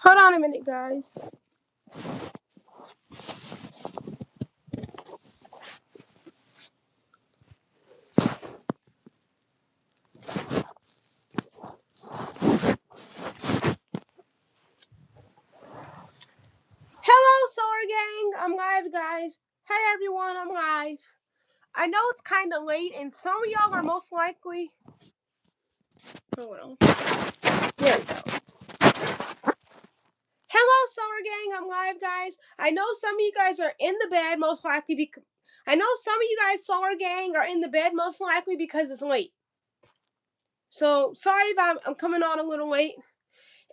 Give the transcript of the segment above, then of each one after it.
Hold on a minute, guys. Hello, Solar Gang. I'm live, guys. Hey, everyone. I'm live. I know it's kind of late, and some of y'all are most likely. Oh, well. There we go. Hello, Solar Gang. I'm live, guys. I know some of you guys are in the bed, most likely because. I know some of you guys, Solar Gang, are in the bed, most likely because it's late. So, sorry if I'm coming on a little late.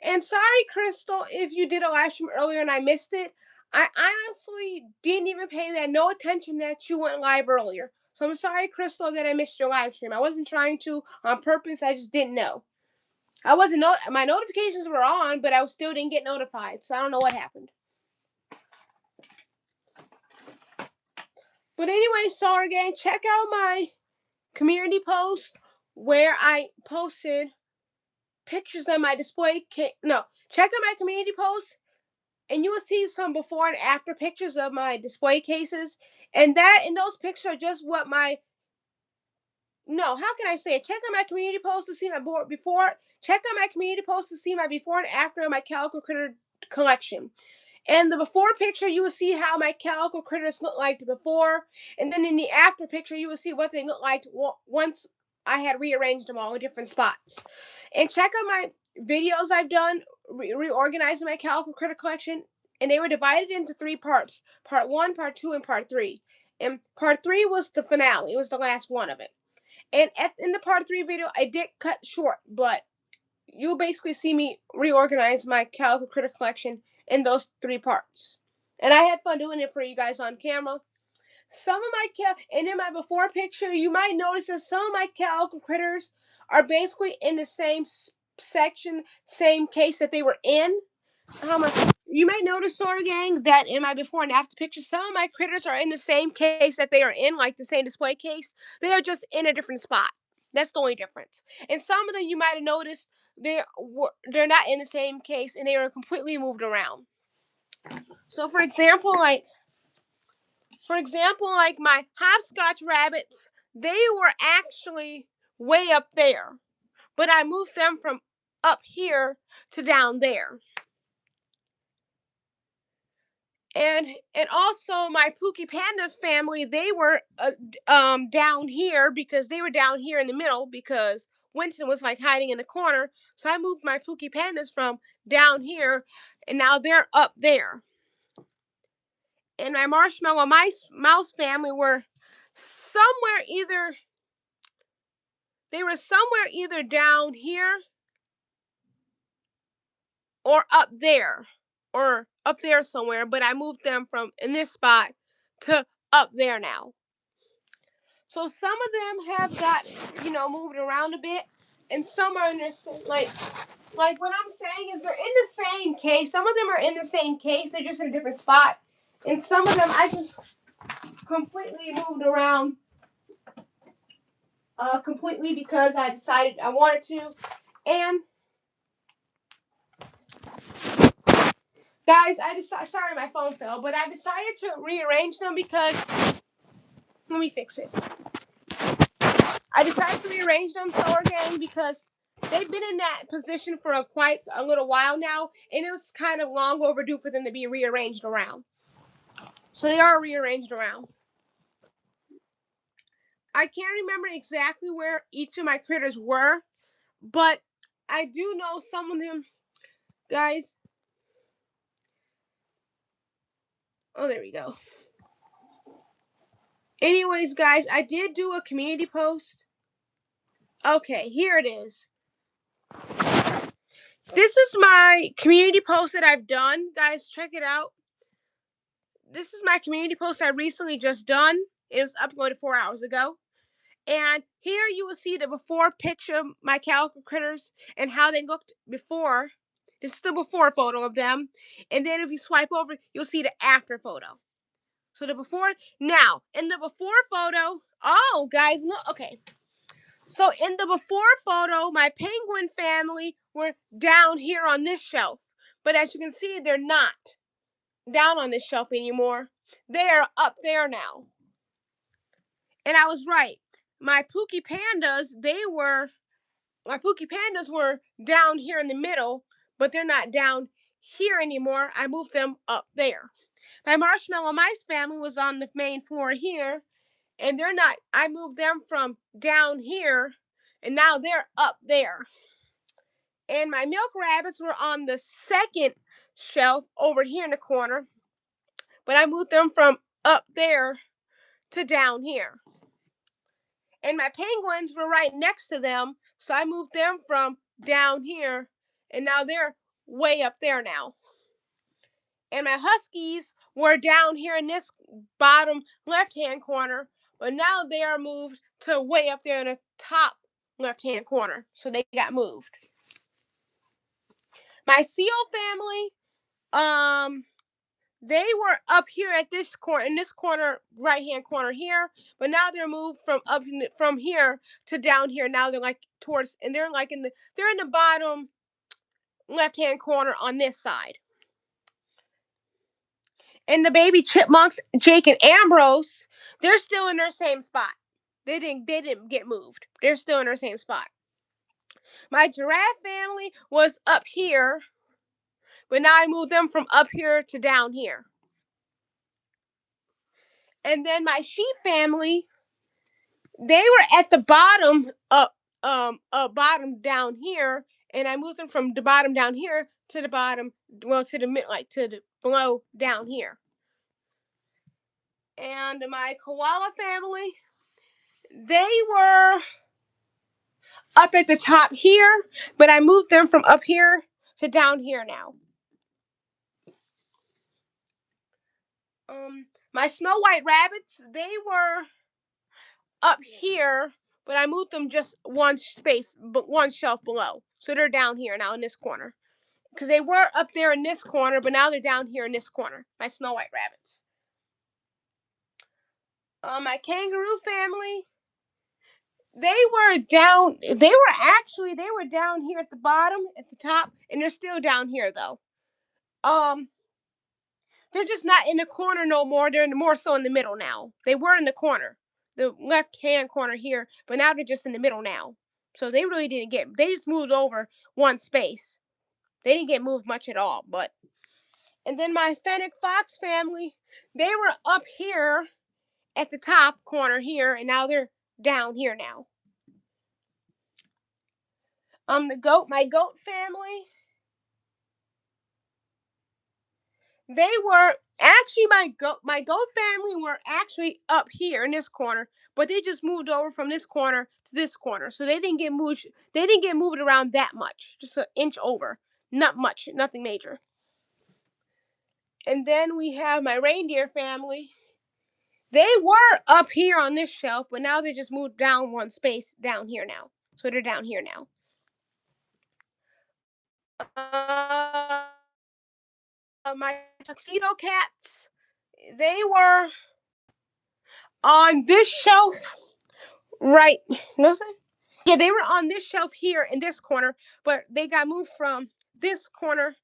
And sorry, Crystal, if you did a live stream earlier and I missed it. I honestly didn't even pay that no attention that you went live earlier. So I'm sorry, Crystal, that I missed your live stream. I wasn't trying to on purpose. I just didn't know. I wasn't my notifications were on, but I still didn't get notified. So I don't know what happened. But anyway, Solar Gang, check out my community post where I posted pictures of my display case. No, check out my community post. And you will see some before and after pictures of my display cases. And those pictures are just what my, no, how can I say it? Check out my community post to see my before. Check out my community post to see my before and after of my Calico Critter collection. And the before picture, you will see how my Calico Critters look like before. And then in the after picture, you will see what they look like once I had rearranged them all in different spots. And check out my videos I've done reorganizing my Calico Critter collection. And they were divided into 3 parts. Part 1, Part 2, and Part 3. And Part 3 was the finale. It was the last one of it. And in the Part 3 video, I did cut short. But you'll basically see me reorganize my Calico Critter collection in those 3 parts. And I had fun doing it for you guys on camera. Some of my and in my before picture, you might notice that some of my Calico Critters are basically in the same section, same case that they were in. You might notice, Solar Gang, that in my before and after picture, some of my critters are in the same case that they are in, like the same display case. They are just in a different spot. That's the only difference. And some of them you might have noticed they're not in the same case and they are completely moved around. So for example, like my hopscotch rabbits, they were actually way up there, but I moved them from up here to down there. And also my Pookie Panda family, they were down here because they were down here in the middle because Winston was like hiding in the corner. So I moved my Pookie Pandas from down here, and now they're up there. And my Marshmallow Mouse family were somewhere either down here or up there somewhere, but I moved them from in this spot to up there now. So some of them have got, moved around a bit, and some are in their like what I'm saying is they're in the same case. Some of them are in the same case, they're just in a different spot. And some of them I just completely moved around completely because I decided I wanted to. And guys, sorry my phone fell, but I decided to rearrange them because let me fix it. I decided to rearrange them, Solar Gang, because they've been in that position for quite a little while now, and it was kind of long overdue for them to be rearranged around. So they are rearranged around. I can't remember exactly where each of my critters were, but I do know some of them, guys. Oh, there we go. Anyways, guys, I did do a community post. Okay, here it is. This is my community post that I've done. Guys, check it out. This is my community post I recently just done. It was uploaded 4 hours ago. And here you will see the before picture of my Calico Critters and how they looked before. This is the before photo of them. And then if you swipe over, you'll see the after photo. So the before, now, in the before photo, oh, guys, look, okay. So in the before photo, my penguin family were down here on this shelf. But as you can see, they're not down on this shelf anymore. They are up there now. And I was right. My Pookie Pandas, my Pookie Pandas were down here in the middle, but they're not down here anymore. I moved them up there. My Marshmallow Mice family was on the main floor here, and they're not, I moved them from down here, and now they're up there. And my Milk Rabbits were on the second shelf over here in the corner, but I moved them from up there to down here. And my Penguins were right next to them, so I moved them from down here, and now they're way up there now. And my Huskies were down here in this bottom left-hand corner, but now they are moved to way up there in the top left-hand corner, so they got moved. My Seal family, they were up here at this corner, in this corner, right-hand corner here, but now they're moved from here to down here. Now they're like towards, and they're like they're in the bottom left-hand corner on this side. And the baby chipmunks, Jake and Ambrose, they're still in their same spot. They didn't get moved. They're still in their same spot. My giraffe family was up here, but now I moved them from up here to down here. And then my sheep family, they were at the bottom bottom down here, and I moved them from the bottom down here to the bottom, well, to the mid, like to the below down here. And my koala family, they were up at the top here, but I moved them from up here to down here now. My Snow White rabbits, they were up here, but I moved them just one shelf below. So they're down here now in this corner. Because they were up there in this corner, but now they're down here in this corner. My Snow White rabbits. My kangaroo family, they were down here at the bottom, at the top, and they're still down here though. They're just not in the corner no more. They're more so in the middle now. They were in the corner, the left-hand corner here, but now they're just in the middle now. So they really they just moved over one space. They didn't get moved much at all, but. And then my Fennec Fox family, they were up here at the top corner here, and now they're down here now. My goat family, they were actually my goat family were actually up here in this corner, but they just moved over from this corner to this corner, so they didn't get moved. They didn't get moved around that much, just an inch over, not much, nothing major. And then we have my reindeer family. They were up here on this shelf, but now they just moved down one space down here now, so they're down here now. My tuxedo cats, they were on this shelf, right? No, sir. Yeah, they were on this shelf here in this corner, but they got moved from this corner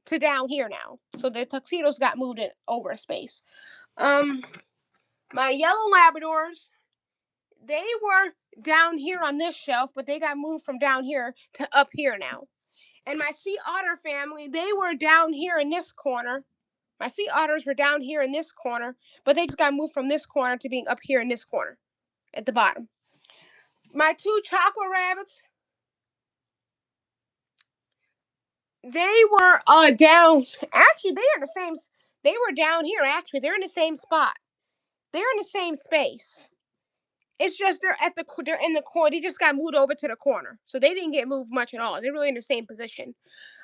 to down here now. So the tuxedos got moved in over a space. My yellow Labradors, they were down here on this shelf, but they got moved from down here to up here now. And my sea otter family, they were down here in this corner. My sea otters were down here in this corner, but they just got moved from this corner to being up here in this corner at the bottom. My two chocolate rabbits, they were down. Actually, they were down here. Actually, they're in the same spot. They're in the same space. It's just they're in the corner. They just got moved over to the corner, so they didn't get moved much at all. They're really in the same position.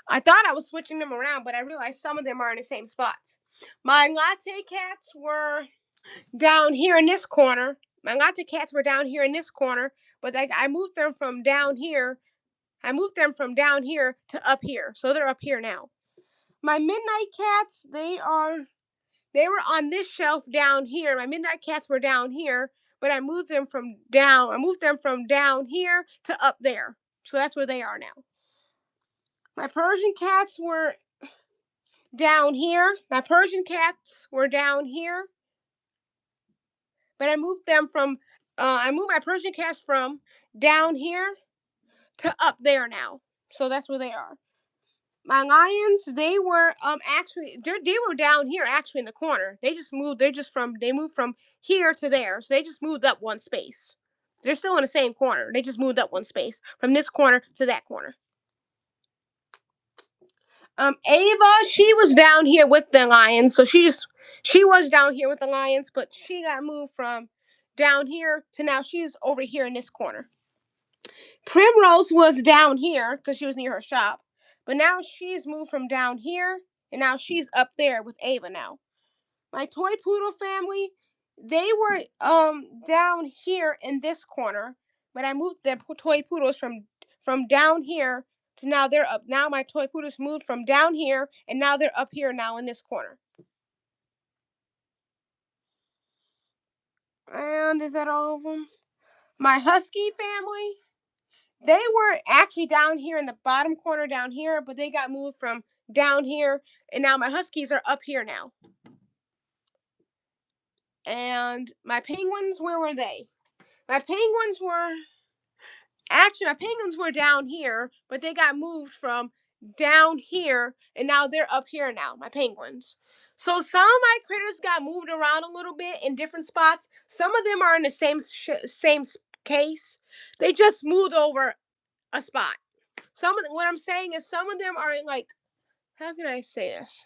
I thought I was switching them around, but I realized some of them are in the same spots. My latte cats were down here in this corner. My latte cats were down here in this corner, but I moved them from down here. I moved them from down here to up here, so they're up here now. My midnight cats, they were on this shelf down here. My midnight cats were down here, but I moved them from down. I moved them from down here to up there. So that's where they are now. My Persian cats were down here. My Persian cats were down here, but I moved them from. I moved my Persian cats from down here to up there now. So that's where they are. My lions, they were actually they were down here actually in the corner. They just moved. They moved from here to there. So they just moved up one space. They're still in the same corner. They just moved up one space from this corner to that corner. Ava, she was down here with the lions, so she was down here with the lions, but she got moved from down here to now she's over here in this corner. Primrose was down here because she was near her shop, but now she's moved from down here and now she's up there with Ava now. My toy poodle family, they were down here in this corner, but I moved the toy poodles from down here to now they're up. Now my toy poodles moved from down here and now they're up here now in this corner. And is that all of them? My husky family, they were actually down here in the bottom corner down here, but they got moved from down here, and now my huskies are up here now. And my penguins, where were they? My penguins were my penguins were down here, but they got moved from down here, and now they're up here now. My penguins. So some of my critters got moved around a little bit in different spots. Some of them are in the same case. They just moved over a spot. What I'm saying is some of them are in like, how can I say this?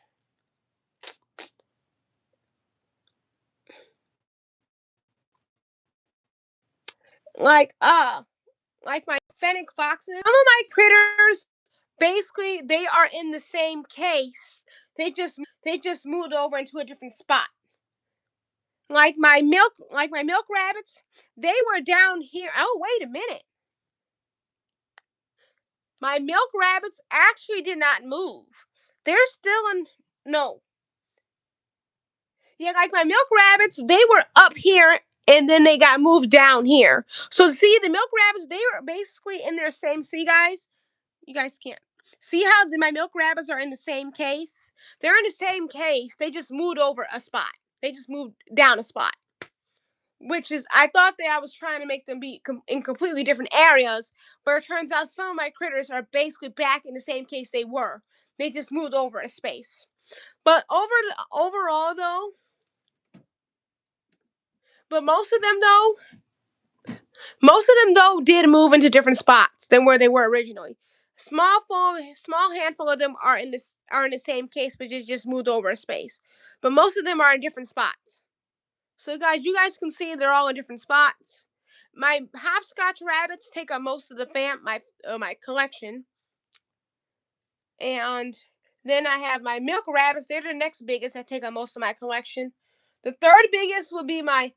Like my fennec foxes. Some of my critters, basically, they are in the same case. They just moved over into a different spot. Like my milk rabbits, they were down here. Oh, wait a minute. My milk rabbits actually did not move. They're still in no. Yeah, like my milk rabbits, they were up here and then they got moved down here. So see, the milk rabbits, they were basically in their same. See, guys, you guys can't see how my milk rabbits are in the same case. They're in the same case. They just moved over a spot. They just moved down a spot. Which is, I thought that I was trying to make them be in completely different areas, but it turns out some of my critters are basically back in the same case they were. They just moved over a space. But overall, though, but most of them though did move into different spots than where they were originally. Small handful of them are in the same case, but just moved over a space. But most of them are in different spots. So guys, you guys can see they're all in different spots. My hopscotch rabbits take up most of the my collection, and then I have my milk rabbits. They're the next biggest that take up most of my collection. The third biggest will be my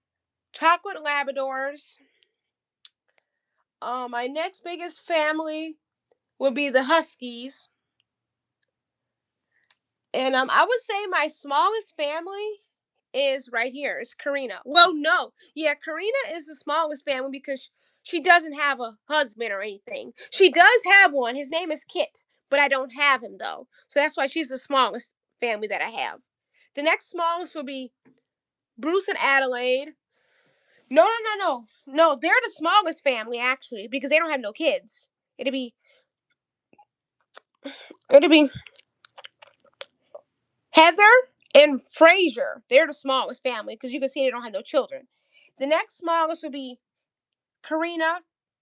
chocolate Labradors. My next biggest family will be the Huskies. And I would say my smallest family is right here. It's Karina. Well, no. Yeah, Karina is the smallest family because she doesn't have a husband or anything. She does have one. His name is Kit, but I don't have him though. So that's why she's the smallest family that I have. The next smallest will be Bruce and Adelaide. No, no, no, no. No, they're the smallest family actually because they don't have no kids. It'll be it'll be Heather and Fraser. They're the smallest family because you can see they don't have no children. The next smallest would be Karina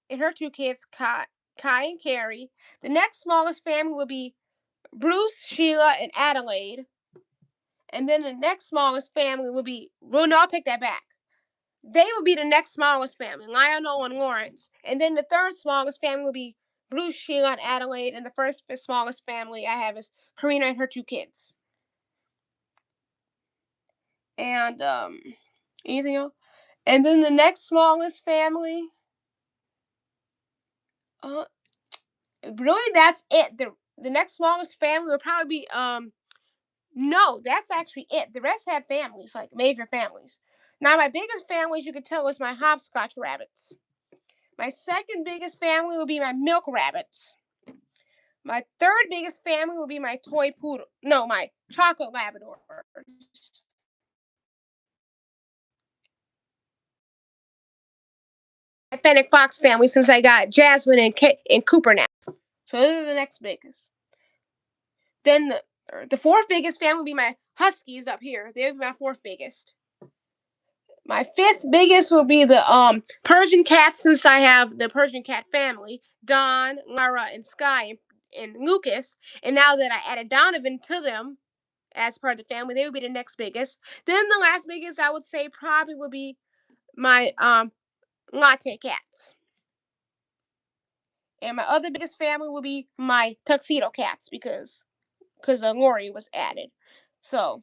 and her two kids, Kai and Carrie. The next smallest family would be Bruce, Sheila, and Adelaide. And then the next smallest family would be, well, no, I'll take that back. They would be the next smallest family, Lionel and Lawrence. And then the third smallest family would be Bruce, Sheila, and Adelaide. And the first smallest family I have is Karina and her two kids. And anything else? And then the next smallest family, uh, really that's it. The next smallest family will probably be no, that's actually it. The rest have families, like major families. Now, my biggest family, as you can tell, is my hopscotch rabbits. My second biggest family will be my milk rabbits. My third biggest family will be my toy poodle. No, my chocolate Labradors. My Fennec Fox family, since I got Jasmine and Cooper now. So those are the next biggest. Then the fourth biggest family will be my Huskies up here. They will be my fourth biggest. My fifth biggest will be the Persian cats, since I have the Persian cat family, Don, Lara, and Sky, and Lucas. And now that I added Donovan to them as part of the family, they would be the next biggest. Then the last biggest, I would say, probably would be my latte cats. And my other biggest family will be my tuxedo cats because Lori was added. So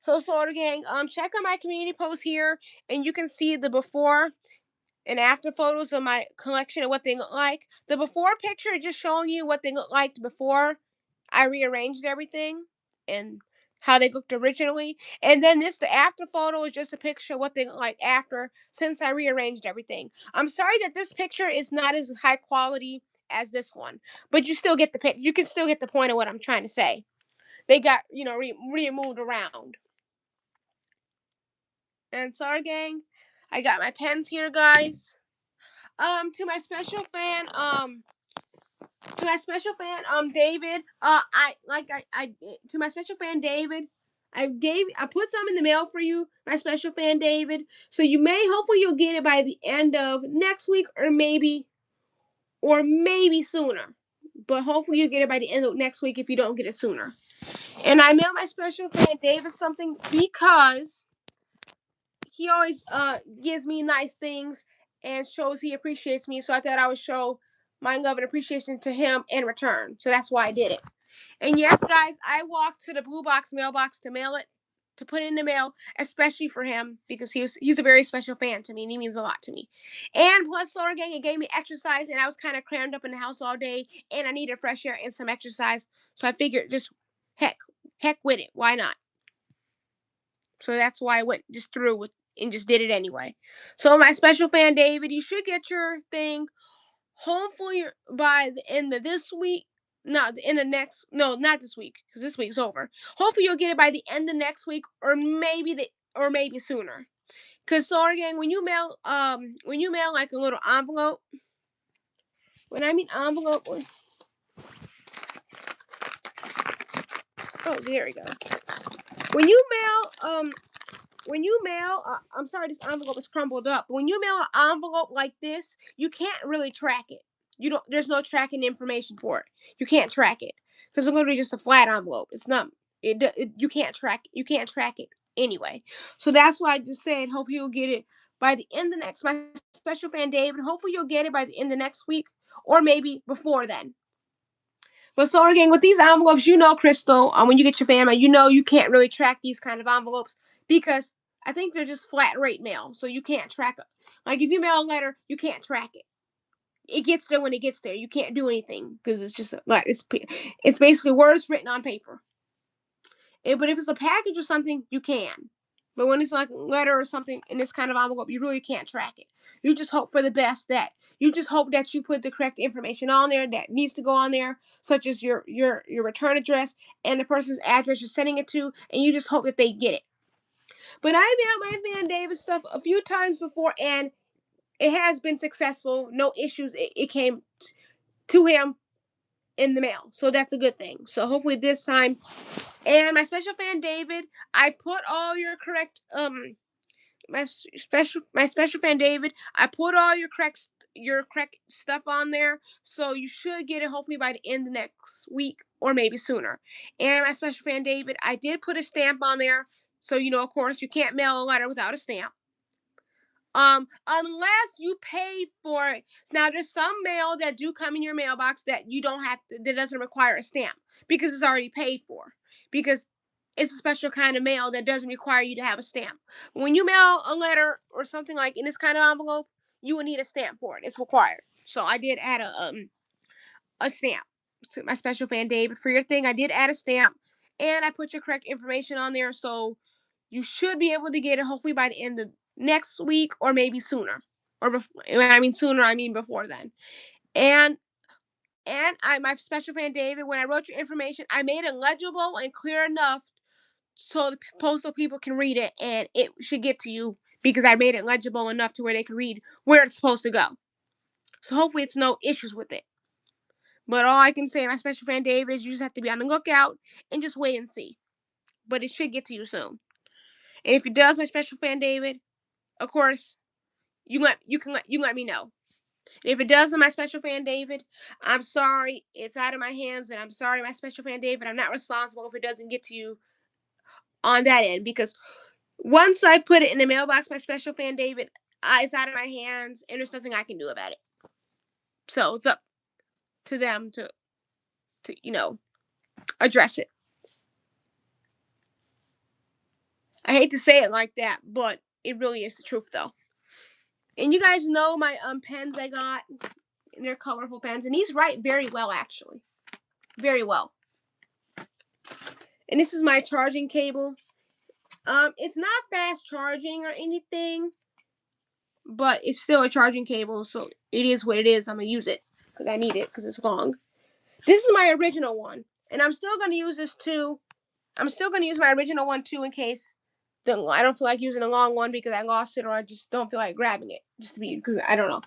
Slaughter Gang, check out my community post here, and you can see the before and after photos of my collection and what they look like. The before picture is just showing you what they look like before I rearranged everything and how they looked originally. And then the after photo is just a picture of what they look like after, since I rearranged everything. I'm sorry that this picture is not as high quality as this one, but you still get you can still get the point of what I'm trying to say. They got, removed around. And sorry, gang, I got my pens here, guys. To my special fan, David. To my special fan, David. I put some in the mail for you, my special fan, David. So hopefully you'll get it by the end of next week, or maybe sooner. But hopefully you get it by the end of next week if you don't get it sooner. And I mailed my special fan, David, something because he always gives me nice things and shows he appreciates me. So I thought I would show my love and appreciation to him in return. So that's why I did it. And yes, guys, I walked to the blue box mailbox to mail it, to put it in the mail, especially for him because he's a very special fan to me and he means a lot to me. And plus, Laura Gang, it gave me exercise, and I was kind of crammed up in the house all day, and I needed fresh air and some exercise. So I figured, just heck with it. Why not? So that's why I went just through with and just did it anyway. So my special fan David, you should get your thing hopefully by the end of this week. Not the end of next. No, not this week because this week's over. Hopefully you'll get it by the end of next week, or maybe sooner. Cause sorry gang, when you mail like a little envelope, when I mean envelope, oh there we go. When you mail, I'm sorry, this envelope is crumbled up. When you mail an envelope like this, you can't really track it. There's no tracking information for it. You can't track it because it's literally just a flat envelope. It's not. You can't track. You can't track it anyway. So that's why I just said, hope you'll get it by the end of next. My special fan David. Hopefully you'll get it by the end of next week, or maybe before then. But so again, with these envelopes, Crystal, when you get your family, you can't really track these kind of envelopes because I think they're just flat rate mail, so you can't track it. Like if you mail a letter, you can't track it. It gets there when it gets there. You can't do anything because it's just like it's basically words written on paper. But if it's a package or something, you can. But when it's like a letter or something in this kind of envelope, you really can't track it. You just hope for the best, that you just hope that you put the correct information on there that needs to go on there, such as your return address and the person's address you're sending it to, and you just hope that they get it. But I mailed my fan David stuff a few times before, and it has been successful. No issues. It came to him in the mail, so that's a good thing. So hopefully this time. And my special fan David, I put all your correct my special fan David, I put all your correct stuff on there, so you should get it hopefully by the end of next week or maybe sooner. And my special fan David, I did put a stamp on there, so of course you can't mail a letter without a stamp. Unless you pay for it. Now there's some mail that do come in your mailbox that you don't have to, that doesn't require a stamp because it's already paid for. Because it's a special kind of mail that doesn't require you to have a stamp. When you mail a letter or something like in this kind of envelope, you will need a stamp for it. It's required. So I did add a stamp to my special fan David for your thing. I did add a stamp, and I put your correct information on there, so You should be able to get it hopefully by the end of next week or maybe sooner. Or before, when I mean sooner, I mean before then. And my special friend David, when I wrote your information, I made it legible and clear enough so the postal people can read it, and it should get to you because I made it legible enough to where they can read where it's supposed to go. So hopefully it's no issues with it. But all I can say, my special friend David, is you just have to be on the lookout and just wait and see. But it should get to you soon. And if it does, my special friend David, of course, you let me know. And if it doesn't, my special friend David, I'm sorry, it's out of my hands, and I'm sorry, my special friend David, I'm not responsible if it doesn't get to you on that end, because once I put it in the mailbox, my special friend David, it's out of my hands, and there's nothing I can do about it. So it's up to them to address it. I hate to say it like that, but it really is the truth, though. And you guys know my pens I got, and they're colorful pens, and these write very well, actually, very well. And this is my charging cable. It's not fast charging or anything, but it's still a charging cable, so it is what it is. I'm gonna use it because I need it because it's long. This is my original one, and I'm still gonna use this too. I'm still gonna use my original one too in case I don't feel like using a long one because I lost it or I just don't feel like grabbing it. Just to be, because I don't know.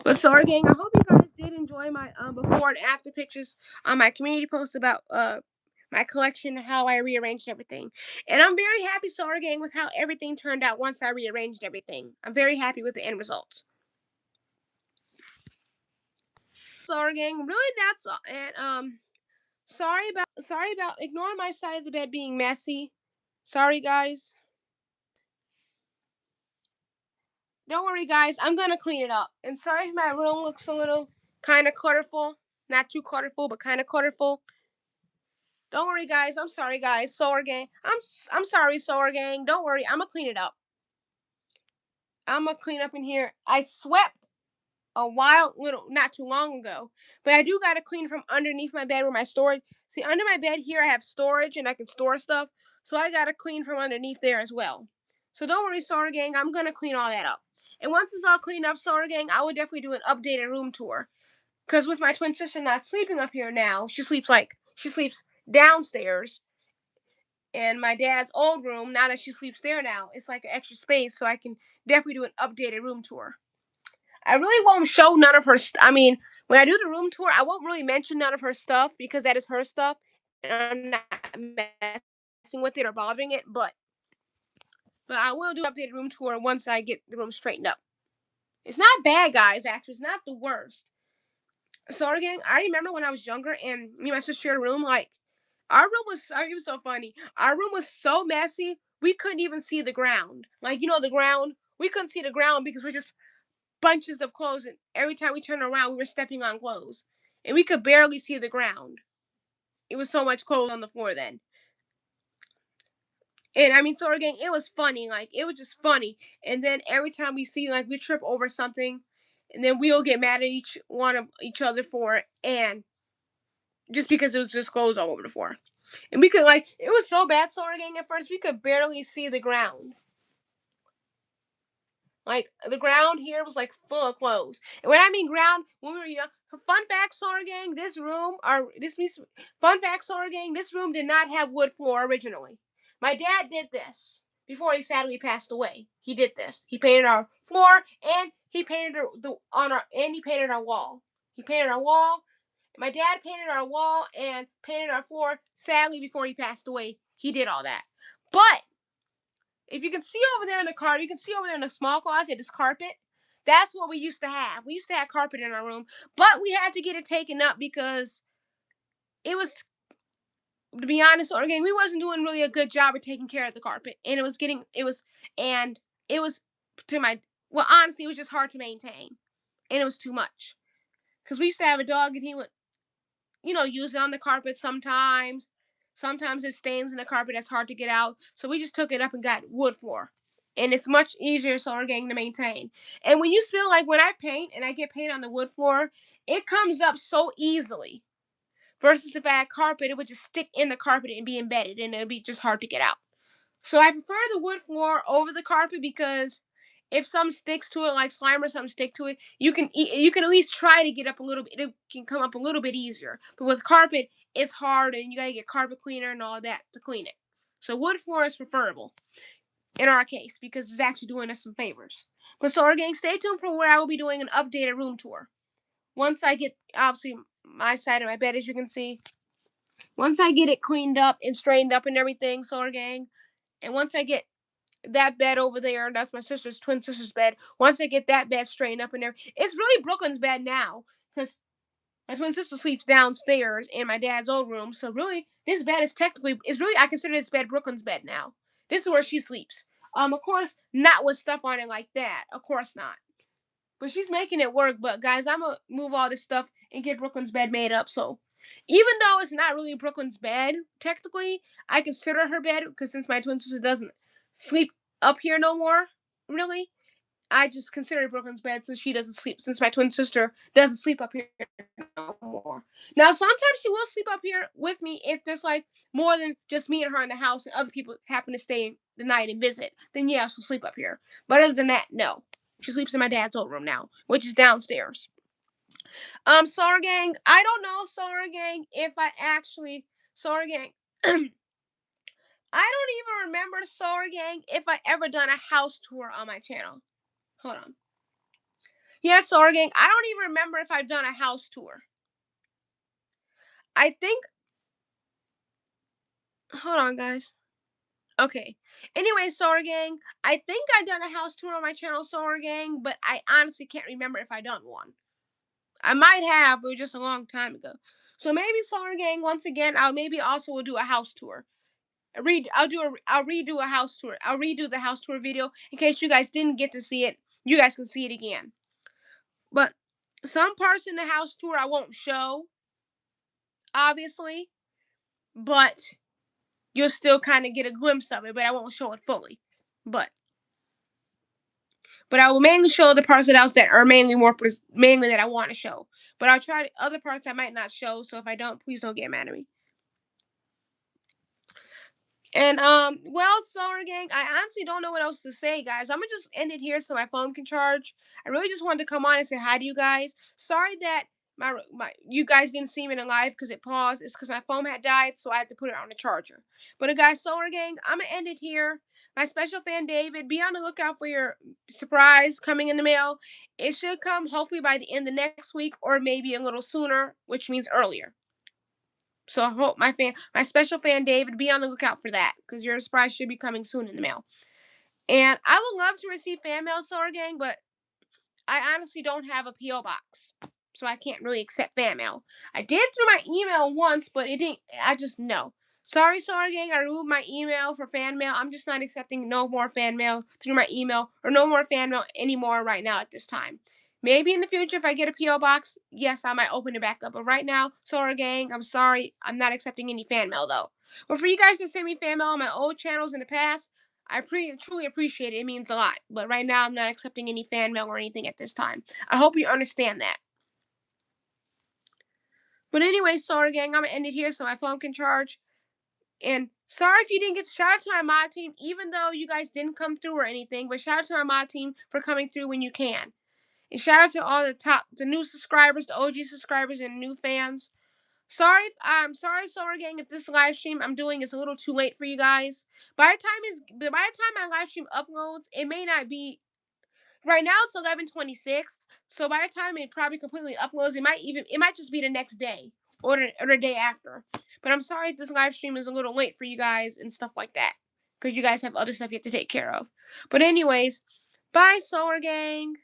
But sorry, gang. I hope you guys did enjoy my before and after pictures on my community post about my collection and how I rearranged everything. And I'm very happy, sorry, gang, with how everything turned out once I rearranged everything. I'm very happy with the end results. Sorry, gang. Really, that's all. And sorry about ignoring my side of the bed being messy. Sorry, guys. Don't worry, guys. I'm gonna clean it up. And sorry if my room looks a little kind of clutterful. Not too clutterful, but kind of clutterful. Don't worry, guys. I'm sorry, guys. Solar gang. I'm sorry, Solar gang. Don't worry. I'm gonna clean it up. I'm gonna clean up in here. I swept a while, not too long ago, but I do gotta clean from underneath my bed where my storage. See, under my bed here, I have storage and I can store stuff. So I gotta clean from underneath there as well. So don't worry, Solar gang. I'm gonna clean all that up. And once it's all cleaned up, Solar gang, I will definitely do an updated room tour. Cause with my twin sister not sleeping up here now, she sleeps downstairs. And my dad's old room, now that she sleeps there now, it's like an extra space, so I can definitely do an updated room tour. I really won't show none of her. I mean, when I do the room tour, I won't really mention none of her stuff because that is her stuff, and I'm not messing with it or bothering it. But I will do an updated room tour once I get the room straightened up. It's not bad, guys. Actually, it's not the worst. So again, I remember when I was younger and me and my sister shared a room. Like, our room was, it was so funny. Our room was so messy, we couldn't even see the ground. Like, the ground, we couldn't see the ground because we're just bunches of clothes. And every time we turned around, we were stepping on clothes. And we could barely see the ground. It was so much clothes on the floor then. And I mean, so again, it was funny. Like, it was just funny. And then every time we see, like, we trip over something, and then we'll get mad at each other for it. And just because it was just clothes all over the floor. And we could, like, it was so bad, sorting at first, we could barely see the ground. Like, the ground here was, like, full of clothes. And when I mean ground, when we were young, fun fact, Solar Gang, this room did not have wood floor originally. My dad did this before he sadly passed away. He did this. He painted our floor, and he painted our wall. He painted our wall. My dad painted our wall and painted our floor. Sadly, before he passed away, he did all that. But if you can see over there in the car, you can see over there in the small closet, this carpet. That's what we used to have. We used to have carpet in our room, but we had to get it taken up because it was, to be honest, again, we wasn't doing really a good job of taking care of the carpet, and it was honestly, it was just hard to maintain, and it was too much because we used to have a dog, and he would use it on the carpet sometimes. Sometimes it stains in the carpet that's hard to get out. So we just took it up and got wood floor. And it's much easier, Solar Gang, to maintain. And when you feel like when I paint and I get paint on the wood floor, it comes up so easily. Versus if I had carpet, it would just stick in the carpet and be embedded, and it would be just hard to get out. So I prefer the wood floor over the carpet because if something sticks to it, like slime or something stick to it, you can at least try to get up a little bit. It can come up a little bit easier. But with carpet, it's hard, and you gotta get carpet cleaner and all that to clean it. So wood floor is preferable in our case because it's actually doing us some favors. But so, gang, stay tuned for where I will be doing an updated room tour. Once I get, obviously, my side of my bed, as you can see, once I get it cleaned up and straightened up and everything, Solar Gang, and once I get that bed over there, that's my twin sister's bed. Once I get that bed straightened up and everything, it's really Brooklyn's bed now because my twin sister sleeps downstairs in my dad's old room. So really, this bed is really, I consider this bed Brooklyn's bed now. This is where she sleeps. Of course, not with stuff on it like that. Of course not. But she's making it work. But guys, I'm gonna move all this stuff and get Brooklyn's bed made up. So even though it's not really Brooklyn's bed, technically, I consider her bed because since my twin sister doesn't sleep up here no more, really, I just consider it Brooklyn's bed since she doesn't sleep. Since my twin sister doesn't sleep up here no more. Now sometimes she will sleep up here with me if there's like more than just me and her in the house and other people happen to stay the night and visit. Then yeah, she'll sleep up here. But other than that, no. She sleeps in my dad's old room now, which is downstairs. Solar Gang, I don't know, Solar Gang, if I actually, Solar Gang, I don't even remember, Solar Gang, if I ever done a house tour on my channel. Hold on. Yeah, Solar Gang, I don't even remember if I've done a house tour. I think, hold on, guys. Okay. Anyway, Solar Gang, I think I done a house tour on my channel, Solar Gang, but I honestly can't remember if I done one. I might have, but it was just a long time ago. So maybe, Solar Gang, once again, I'll maybe also will do a house tour. I'll redo a house tour. I'll redo the house tour video in case you guys didn't get to see it. You guys can see it again. But some parts in the house tour I won't show, obviously, but you'll still kind of get a glimpse of it, but I won't show it fully. But I will mainly show the parts that are mainly that I want to show. But I'll try other parts I might not show. So if I don't, please don't get mad at me. And well, Solar Gang, I honestly don't know what else to say, guys. I'm gonna just end it here so my phone can charge. I really just wanted to come on and say hi to you guys. Sorry that my you guys didn't see me in live because it paused. It's because my phone had died, so I had to put it on the charger. But guys, Solar Gang, I'm gonna end it here. My special fan David, be on the lookout for your surprise coming in the mail. It should come hopefully by the end of next week or maybe a little sooner, which means earlier. So I hope my special fan David, be on the lookout for that because your surprise should be coming soon in the mail. And I would love to receive fan mail, Solar Gang, but I honestly don't have a PO box, so I can't really accept fan mail. I did through my email once, but it didn't. I just no. Sorry, Solar Gang, I removed my email for fan mail. I'm just not accepting no more fan mail through my email or no more fan mail anymore right now at this time. Maybe in the future, if I get a P.O. box, yes, I might open it back up. But right now, Solar Gang, I'm sorry. I'm not accepting any fan mail, though. But for you guys to send me fan mail on my old channels in the past, I truly appreciate it. It means a lot. But right now, I'm not accepting any fan mail or anything at this time. I hope you understand that. But anyway, Solar Gang, I'm going to end it here so my phone can charge. And sorry if you didn't get shout out to my mod team, even though you guys didn't come through or anything. But shout out to my mod team for coming through when you can. And shout out to all the new subscribers, the OG subscribers, and new fans. Sorry, Solar Gang, if this live stream I'm doing is a little too late for you guys. By the time my live stream uploads, it may not be. Right now it's 11:26, so by the time it probably completely uploads, it might just be the next day or the day after. But I'm sorry if this live stream is a little late for you guys and stuff like that, because you guys have other stuff you have to take care of. But anyways, bye, Solar Gang.